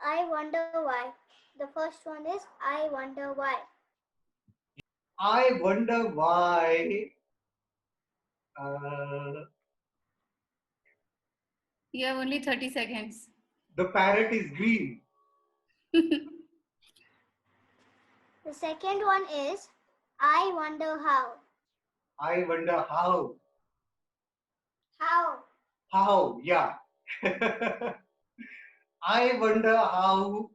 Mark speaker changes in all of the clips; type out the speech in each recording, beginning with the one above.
Speaker 1: I wonder why. The first one is I wonder why.
Speaker 2: I wonder why uh,
Speaker 3: You have only 30 seconds.
Speaker 2: the parrot is green.
Speaker 1: The second one is I wonder how.
Speaker 2: I wonder how.
Speaker 1: How?
Speaker 2: How? Yeah. I wonder how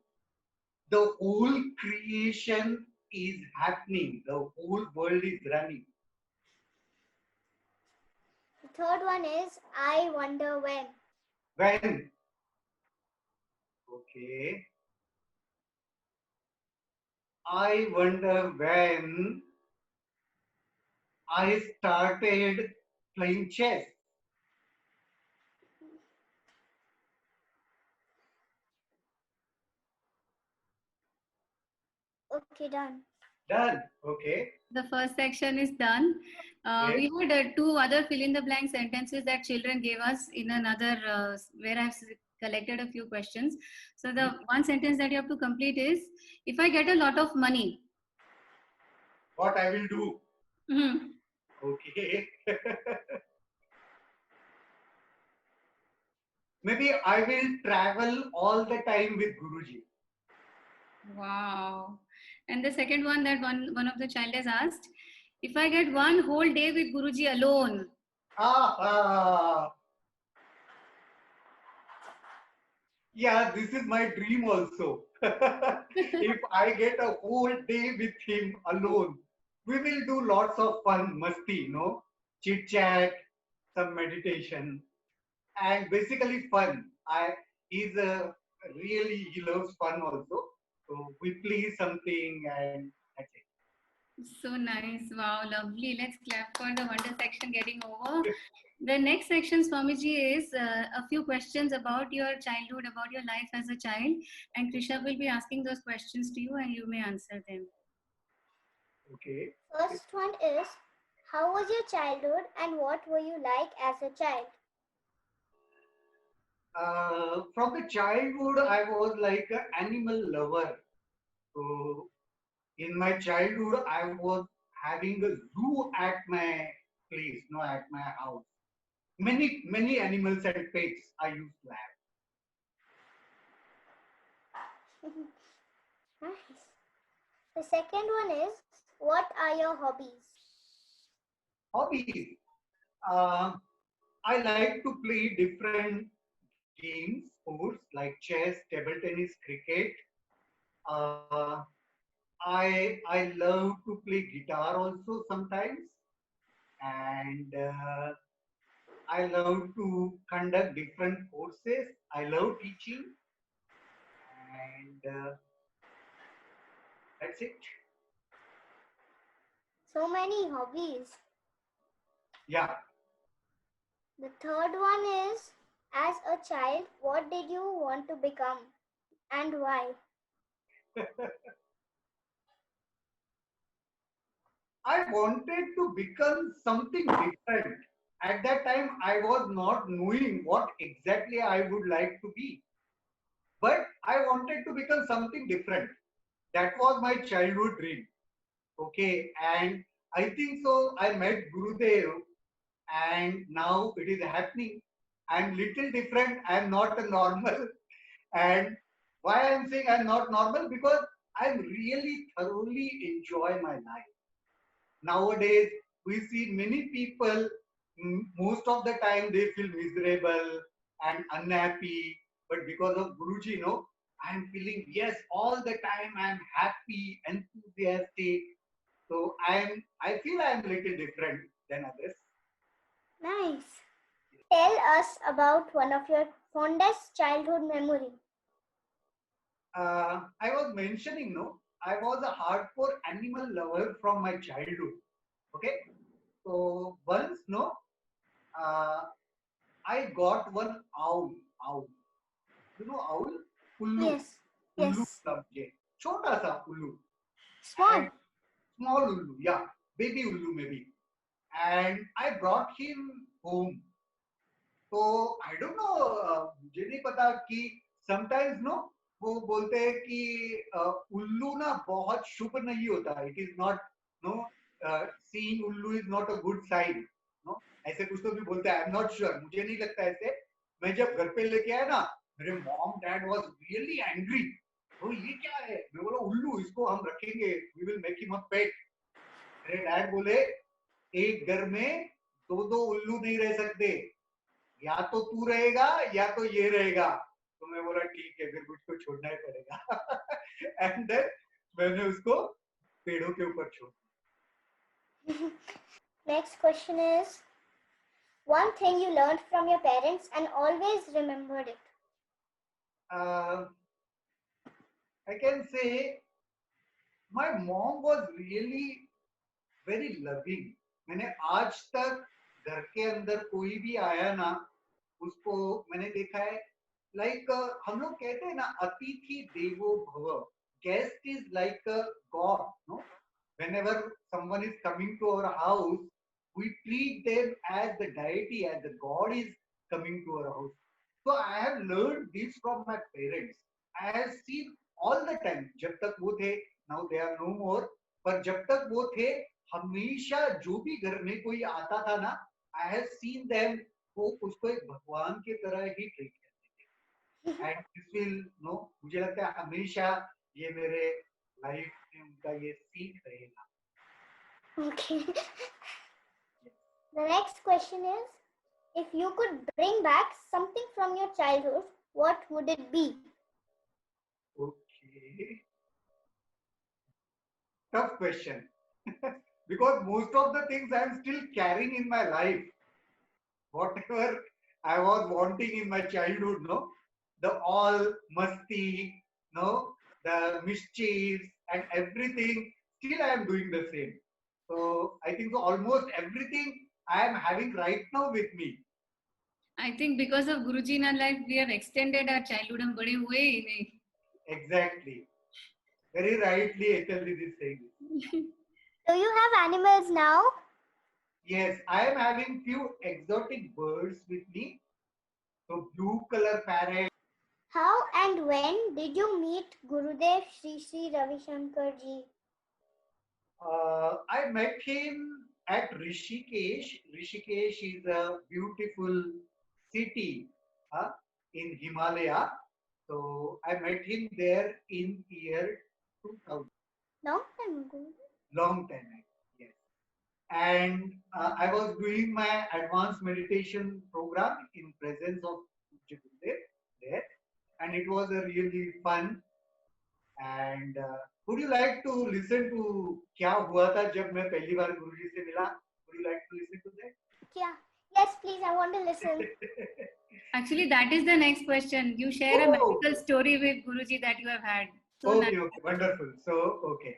Speaker 2: the whole creation is happening. The whole world is running.
Speaker 1: The third one is I wonder when.
Speaker 2: When? Okay. I wonder when I started playing chess.
Speaker 1: Okay, done.
Speaker 2: Done. Okay.
Speaker 3: The first section is done.
Speaker 2: Okay.
Speaker 3: We had two other fill in the blank sentences that children gave us in another, where I've collected a few questions. So the one sentence that you have to complete is, if I get a lot of money.
Speaker 2: What I will do?
Speaker 3: Mhm.
Speaker 2: Okay. Maybe I will travel all the time with Guruji.
Speaker 3: Wow. And the second one that one of the child has asked, if I get one whole day with Guruji alone.
Speaker 2: Ah, yeah, this is my dream also. If I get a whole day with him alone, we will do lots of fun, masti, no? Chit chat, some meditation, and basically fun. He's a really, he loves fun also. So we play something and that's it.
Speaker 3: So nice. Wow, lovely. Let's clap for the wonder section getting over. The next section, Swamiji, is a few questions about your childhood, about your life as a child. And Krishna will be asking those questions to you and you may answer them.
Speaker 2: Okay.
Speaker 1: First one is how was your childhood and what were you like as a child?
Speaker 2: From the childhood, I was like an animal lover. So in my childhood, I was having a zoo at my place, no, at my house. Many animals and pets I used to have.
Speaker 1: Nice. The second one is what are your hobbies?
Speaker 2: Hobbies. Uh, I like to play different games, sports like chess, table tennis, cricket. Uh, I love to play guitar also sometimes, and I love to conduct different courses. I love teaching, and that's it.
Speaker 1: So many hobbies.
Speaker 2: Yeah.
Speaker 1: The third one is as a child, what did you want to become and why?
Speaker 2: I wanted to become something different. At that time, I was not knowing what exactly I would like to be. But I wanted to become something different. That was my childhood dream. Okay. And I think so. I met Gurudev, and now it is happening. I'm little different. I'm not a normal. And why I'm saying I'm not normal? Because I really thoroughly enjoy my life. Nowadays we see many people, most of the time they feel miserable and unhappy, but because of Guruji, I am feeling, yes, all the time I am happy, enthusiastic. So I feel I am little different than others.
Speaker 1: Nice. Tell us about one of your fondest childhood memory.
Speaker 2: I was mentioning, I was a hardcore animal lover from my childhood. Okay, so once, uh, I got one owl. Owl. You know owl? Ullu.
Speaker 1: Yes.
Speaker 2: Ullu
Speaker 1: Yes.
Speaker 2: समझे. छोटा सा ullu.
Speaker 1: Small.
Speaker 2: And small ullu, yeah. Baby ullu maybe. And I brought him home. So I don't know, मुझे नहीं पता कि sometimes, वो बोलते हैं कि उल्लू ना बहुत शुभ नहीं होता. It is not no seeing ullu is not a good sign. No ऐसे कुछ तो भी बोलते हैं. आई एम नॉट श्योर, मुझे नहीं लगता ऐसे. मैं जब घर पे लेके आया ना, मेरे mom dad was really angry. तो ये क्या है? मैं बोला उल्लू, इसको हम रखेंगे, we will make him a pet. मेरे डैड बोले एक घर में दो दो उल्लू नहीं रह सकते, या तो तू रहेगा या तो ये रहेगा. तो मैं बोला ठीक है, फिर कुछ को छोड़ना ही पड़ेगा. एंड देन मैंने उसको पेड़ों के ऊपर छोड़.
Speaker 1: Next question is one thing you learned from your parents and always remembered it.
Speaker 2: I can say my mom was really very loving. मैंने आज तक घर के अंदर कोई भी आया ना, उसको मैंने देखा है. लाइक हम लोग कहते हैं ना, अतिथि देवो भव. Guest is like a god. No, whenever someone is coming to our house, we treat them as the deity, as the god is coming to our house. So I have learned this from my parents. I have seen all the time. जब तक वो थे, now they are no more. पर जब तक वो थे, हमेशा जो भी घर में कोई आता था ना, I have seen them, वो उसको एक भगवान की तरह ही ट्रीट करते थे. एंड दिस विल नो, मुझे लगता है हमेशा ये मेरे लाइफ में उनका ये सीख रहेगा.
Speaker 1: Okay. The next question is if you could bring back something from your childhood, what would it be?
Speaker 2: Okay. Tough question. Because most of the things I am still carrying in my life. Whatever I was wanting in my childhood, no? The all masti, no? The mischiefs and everything, still I am doing the same. So I think so almost everything I am having right now with me.
Speaker 3: I think because of Guruji in our life, we have extended our childhood. हम बड़े हुए ही नहीं.
Speaker 2: Exactly. Very rightly Ethel is saying this.
Speaker 1: Do you have animals now?
Speaker 2: Yes, I am having few exotic birds with me. So blue color parrot.
Speaker 1: How and when did you meet Gurudev Sri Sri Ravi Shankar ji?
Speaker 2: I met him at Rishikesh. Rishikesh is a beautiful city in Himalaya. So I met him there in year 2000.
Speaker 1: Long time ago.
Speaker 2: Long time, yes. And I was doing my advanced meditation program in presence of Pujya Gurudev there, and it was a really fun. And would you like to listen to क्या हुआ था जब मैं पहली बार गुरुजी से मिला? Would you like to listen to that?
Speaker 1: Yeah. Yes, please. I want to listen.
Speaker 3: Actually, that is the next question. You share a
Speaker 2: Oh.
Speaker 3: magical story with Guruji that you have had. So
Speaker 2: Okay,
Speaker 3: nice.
Speaker 2: okay, wonderful. So, okay.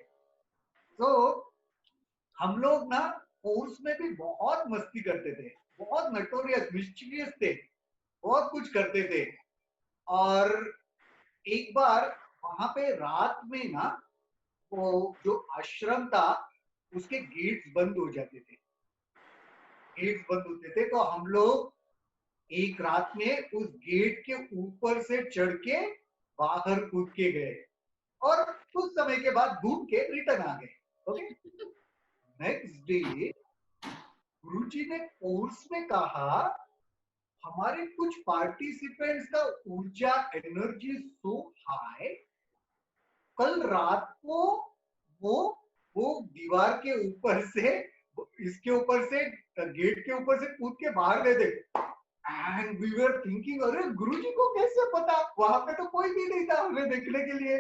Speaker 2: So, हम लोग ना course में भी बहुत मस्ती करते थे, बहुत नटोरियस मिस्चीवियस थे, बहुत कुछ करते थे. और एक बार वहां पे रात में ना, वो जो आश्रम था उसके गेट्स बंद हो जाते थे. गेट्स बंद होते थे तो हम लोग एक रात में उस गेट के ऊपर से चढ़ के बाहर कूद के गए और कुछ समय के बाद ढूंढ के रिटर्न आ गए. ओके. नेक्स्ट डे गुरुजी ने कोर्स में कहा हमारे कुछ पार्टिसिपेंट्स का ऊर्जा एनर्जी सो हाई, कल रात को वो दीवार के ऊपर से, इसके ऊपर से, गेट के ऊपर से कूद के बाहर गए थे. एंड वी वर थिंकिंग अरे गुरुजी को कैसे पता, वहां पे तो कोई भी नहीं था हमें देखने के लिए.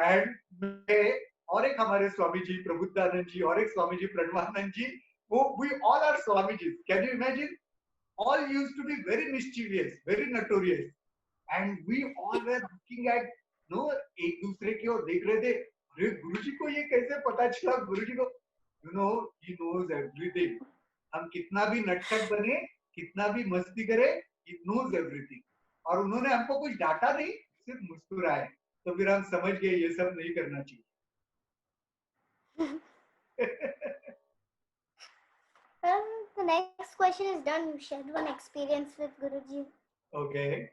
Speaker 2: एंड और एक हमारे स्वामी जी प्रबुद्धानंद जी और एक स्वामी जी प्रणवानंद जी, वो we all are Swami ji. Can you imagine? all used to be very mischievous, very notorious, and we all were looking at no, एक दूसरे की ओर देख रहे थे. अरे गुरुजी को ये कैसे पता चला? गुरुजी को you know he knows everything. हम कितना भी नटखट बने, कितना भी मस्ती करे, he knows everything. और उन्होंने हमको कुछ डांटा नहीं, सिर्फ मुस्कुराए. तो फिर हम समझ गए ये सब नहीं करना चाहिए.
Speaker 1: Well, the next question is done. You shared one experience with Guruji.
Speaker 2: Okay.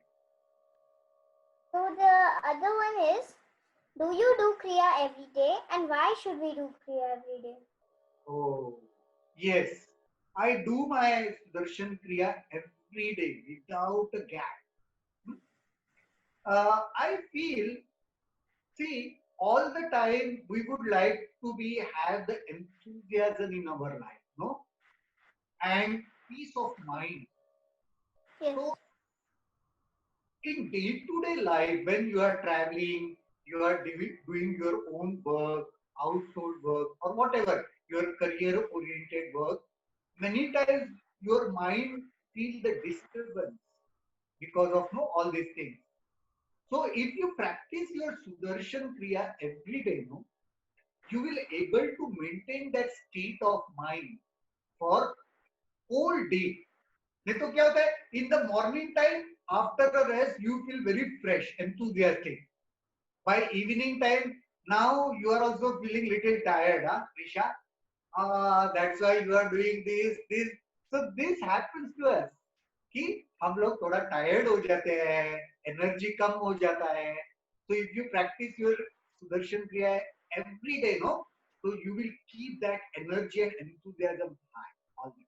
Speaker 1: So the other one is, do you do Kriya every day, and why should we do Kriya every day?
Speaker 2: Oh, yes. I do my Sudarshan Kriya every day without a gap. I feel, see, all the time we would like to be have the enthusiasm in our life, no, and peace of mind.
Speaker 1: Yes.
Speaker 2: So in day-to-day life, when you are traveling, you are doing your own work, household work, or whatever your career-oriented work, many times your mind feels the disturbance because of no all these things. So if you practice your Sudarshan Kriya every day, no, you will able to maintain that state of mind for whole day. नहीं तो क्या होता है, in the morning time after a rest you feel very fresh, enthusiastic. By evening time, now you are also feeling little tired, huh, Risha? That's why you are doing this. So this happens to us कि हम लोग थोड़ा tired हो जाते हैं, energy कम हो जाता है. So if you practice your Sudarshan Kriya every day, no, so you will keep that energy and enthusiasm high all the time.